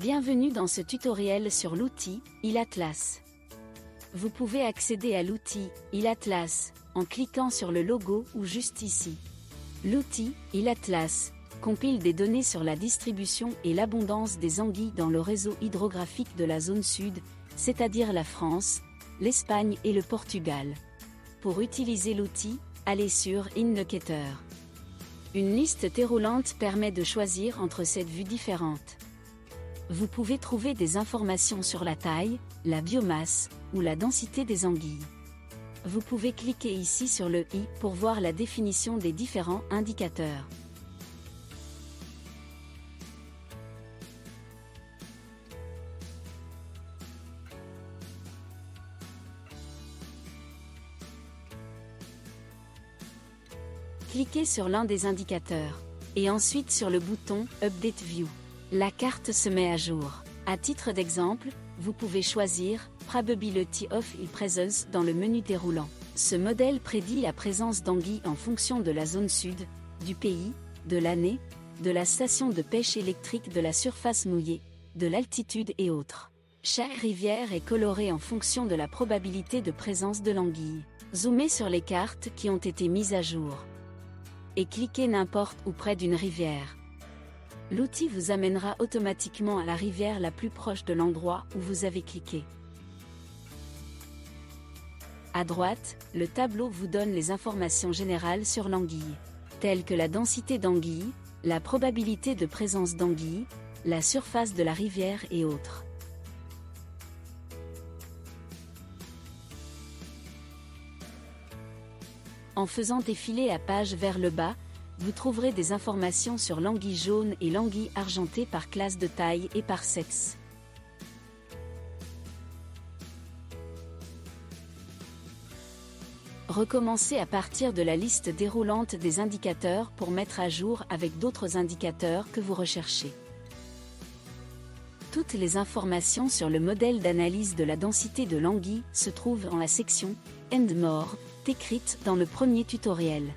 Bienvenue dans ce tutoriel sur l'outil iLatlas. Vous pouvez accéder à l'outil iLatlas en cliquant sur le logo ou juste ici. L'outil iLatlas compile des données sur la distribution et l'abondance des anguilles dans le réseau hydrographique de la zone sud, c'est-à-dire la France, l'Espagne et le Portugal. Pour utiliser l'outil, allez sur Indicator. Une liste déroulante permet de choisir entre 7 vues différentes. Vous pouvez trouver des informations sur la taille, la biomasse ou la densité des anguilles. Vous pouvez cliquer ici sur le i pour voir la définition des différents indicateurs. Cliquez sur l'un des indicateurs, et ensuite sur le bouton Update View. La carte se met à jour. À titre d'exemple, vous pouvez choisir Probability of Ill Presence dans le menu déroulant. Ce modèle prédit la présence d'anguilles en fonction de la zone sud, du pays, de l'année, de la station de pêche électrique, de la surface mouillée, de l'altitude et autres. Chaque rivière est colorée en fonction de la probabilité de présence de l'anguille. Zoomez sur les cartes qui ont été mises à jour et cliquez n'importe où près d'une rivière. L'outil vous amènera automatiquement à la rivière la plus proche de l'endroit où vous avez cliqué. À droite, le tableau vous donne les informations générales sur l'anguille, telles que la densité d'anguilles, la probabilité de présence d'anguilles, la surface de la rivière et autres. En faisant défiler la page vers le bas, vous trouverez des informations sur l'anguille jaune et l'anguille argentée par classe de taille et par sexe. Recommencez à partir de la liste déroulante des indicateurs pour mettre à jour avec d'autres indicateurs que vous recherchez. Toutes les informations sur le modèle d'analyse de la densité de l'anguille se trouvent dans la section End More, décrite dans le premier tutoriel.